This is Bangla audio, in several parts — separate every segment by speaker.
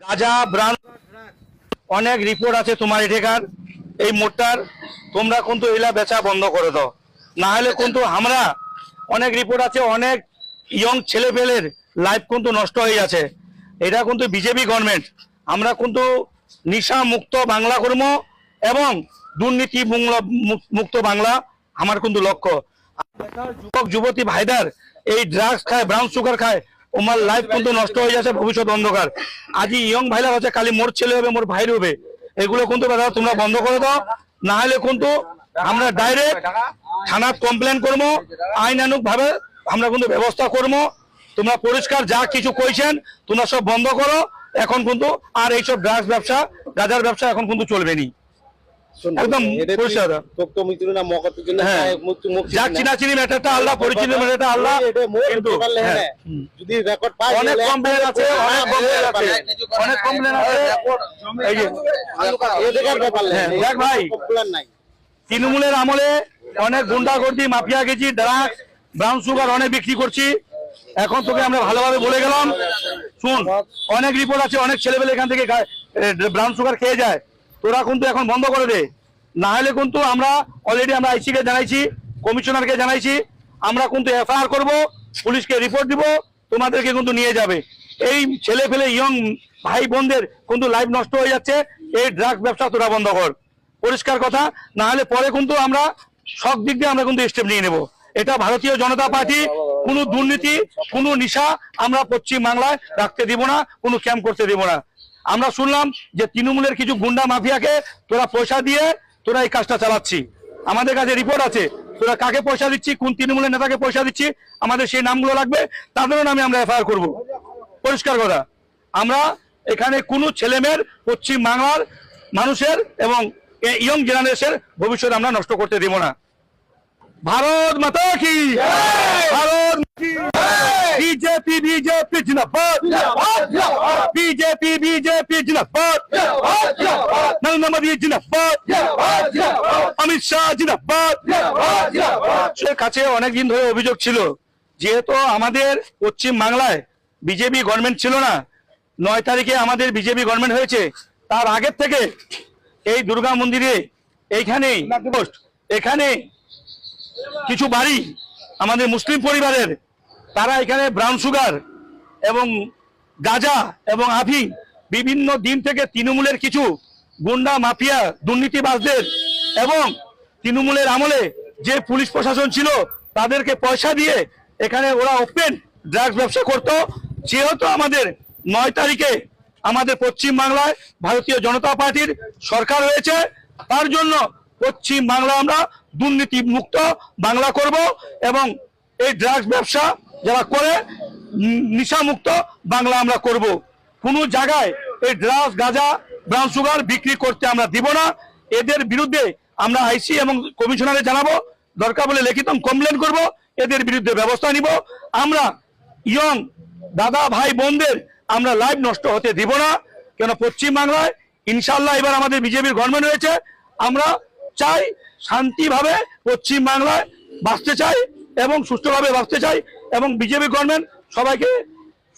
Speaker 1: গাঁজা ব্রাঞ্চ অনেক রিপোর্ট আছে তোমার এখানকার এই মোটটার তোমরা কিন্তু এলা বেচা বন্ধ করে দাও, না হলে কিন্তু আমরা অনেক রিপোর্ট আছে অনেক ইয়ং ছেলে পেলের লাইফ কিন্তু নষ্ট হয়ে যাচ্ছে। এটা কিন্তু বিজেপি গভর্নমেন্ট, আমরা কিন্তু নিশা মুক্ত বাংলা কর্ম এবং দুর্নীতি মুক্ত বাংলা আমার কিন্তু লক্ষ্য। যুবক যুবতী ভাইদার এই ড্রাগস খায়, ব্রাউন সুগার খায়, ওমার লাইফ কিন্তু নষ্ট হয়ে যাচ্ছে, ভবিষ্যৎ অন্ধকার। আজি ইয়ং ভাইরা আছে, কালি মোর ছেলে হবে, মোর ভাইর হবে, এগুলো কিন্তু তোমরা বন্ধ করে দাও, না হলে কিন্তু আমরা ডাইরেক্ট থানাত কমপ্লেন করবো, আইনানুক ভাবে আমরা কিন্তু ব্যবস্থা করবো। তোমরা পরিষ্কার যা কিছু কইছেন তোমরা সব বন্ধ করো এখন কিন্তু, আর এইসব ড্রাগস ব্যবসা গাঁজার ব্যবসা এখন কিন্তু চলবে নি, একদম পরিষ্কার। যা চিনাচিনি ম্যাটারটা আল্লাহ, পরিচিত ম্যাটারটা আল্লাহ, কিন্তু
Speaker 2: যদি রেকর্ড পাই
Speaker 1: অনেক কমপ্লেন আছে, অনেক কমপ্লেন আছে। এই যে দেখ ভাই, তৃণমূলের আমলে অনেক গুন্ডাগর্দি মাফিয়া গেছি, ড্রাগস ব্রাউন সুগার অনেক বিক্রি করছি। এখন তোকে আমরা ভালোভাবে বলে গেলাম, শুন, অনেক রিপোর্ট আছে, অনেক ছেলেবেলে এখান থেকে ব্রাউন সুগার খেয়ে যায়, তোরা কিন্তু এখন বন্ধ করে দে, না হলে কিন্তু আমরা অলরেডি আমরা আইসি কে জানাইছি, কমিশনারকে জানাইছি, আমরা কিন্তু এফআইআর করব, পুলিশকে রিপোর্ট দিব, তোমাদেরকে কিন্তু নিয়ে যাবে। এই ছেলে ফেলে ইয়ং ভাই বোনদের কিন্তু লাইফ নষ্ট হয়ে যাচ্ছে, এই ড্রাগস ব্যবসা তোরা বন্ধ কর, পরিষ্কার কথা, না হলে পরে কিন্তু আমরা সব দিক দিয়ে আমরা কিন্তু স্টেপ নিয়ে নেব। এটা ভারতীয় জনতা পার্টি কোনো দুর্নীতি, কোনো নিশা আমরা পশ্চিম বাংলায় রাখতে দিব না, কোনো ক্যাম্প করতে দিব না। আমরা শুনলাম যে তৃণমূলের কিছু গুন্ডা মাফিয়াকে তোরা পয়সা দিয়ে তোরা এই কাজটা চালাচ্ছি, আমাদের কাছে রিপোর্ট আছে, তোরা কাকে পয়সা দিচ্ছি, কোন তৃণমূলের নেতাকে পয়সা দিচ্ছি, আমাদের সেই নামগুলো লাগবে, তাদেরও নামে আমরা এফআইআর করব, পরিষ্কার কথা। আমরা এখানে কোনো ছেলেমেয়ের পশ্চিম বাংলার মানুষের এবং ইয়ং জেনারেশনের ভবিষ্যৎ আমরা নষ্ট করতে দিব না। ভারত মাতা কি, ভারত বিজেপি বিজেপি জিন্দাবাদ, বিজেপি বিজেপি জিন্দাবাদ, নরেন্দ্র মোদী জিন্দাবাদ, অমিত শাহ জিন্দাবাদ। কাছে অনেকদিন ধরে অভিযোগ ছিল, যেহেতু আমাদের পশ্চিম বাংলায় বিজেপি গভর্নমেন্ট ছিল না, 9 তারিখে আমাদের বিজেপি গভর্নমেন্ট হয়েছে, তার আগের থেকে এই দুর্গা মন্দিরে এখানে কিছু বাড়ি আমাদের মুসলিম পরিবারের, তারা এখানে ব্রাউন সুগার এবং গাঁজা এবং আফিং বিভিন্ন দিন থেকে তৃণমূলের কিছু গুন্ডা মাফিয়া দুর্নীতিবাজদের এবং তৃণমূলের আমলে যে পুলিশ প্রশাসন ছিল তাদেরকে পয়সা দিয়ে এখানে ওরা ওপেন ড্রাগস ব্যবসা করত। যেহেতু আমাদের 9 তারিখে আমাদের পশ্চিম বাংলায় ভারতীয় জনতা পার্টির সরকার হয়েছে, তার জন্য পশ্চিম বাংলা আমরা দুর্নীতি মুক্ত বাংলা করব এবং এই ড্রাগস ব্যবসা যারা করে নিশা মুক্ত বাংলা আমরা করব। কোনো জায়গায় এই ড্রাগস গাঁজা ব্রাউন সুগার বিক্রি করতে আমরা দিব না। এদের বিরুদ্ধে আমরা আইসি এবং কমিশনারে জানাবো, দরকার বলে লিখিত কমপ্লেন করব, এদের বিরুদ্ধে ব্যবস্থা নিব। আমরা ইয়ং দাদা ভাই বোনদের আমরা লাইফ নষ্ট হতে দিব না, কেন পশ্চিম বাংলায় ইনশাল্লাহ এবার আমাদের বিজেপির গভর্নমেন্ট হয়েছে, আমরা চাই শান্তিভাবে পশ্চিম বাংলায় বাঁচতে চাই এবং সুষ্ঠুভাবে বাঁচতে চাই এবং বিজেপি গভর্নমেন্ট সবাইকে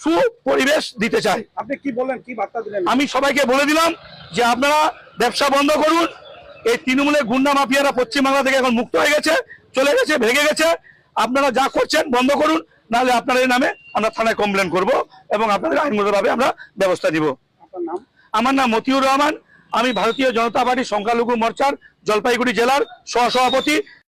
Speaker 1: সুপরিবেশ দিতে চাই।
Speaker 2: আপনি কি বলেন, কি বার্তা দিলেন?
Speaker 1: আমি সবাইকে বলে দিলাম যে আপনারা ব্যবসা বন্ধ করুন, এই তৃণমূলের গুন্ডা মাফিয়ারা পশ্চিম বাংলা থেকে এখন মুক্ত হয়ে গেছে, চলে গেছে, ভেঙে গেছে, আপনারা যা করছেন বন্ধ করুন, নাহলে আপনাদের নামে আমরা থানায় কমপ্লেন করব এবং আপনাদের আইনগতভাবে আমরা ব্যবস্থা দিব। আমার নাম মতিউর রহমান, আমি ভারতীয় জনতা পার্টি সংখ্যালঘু মোর্চার জলপাইগুড়ি জেলার সহসভাপতি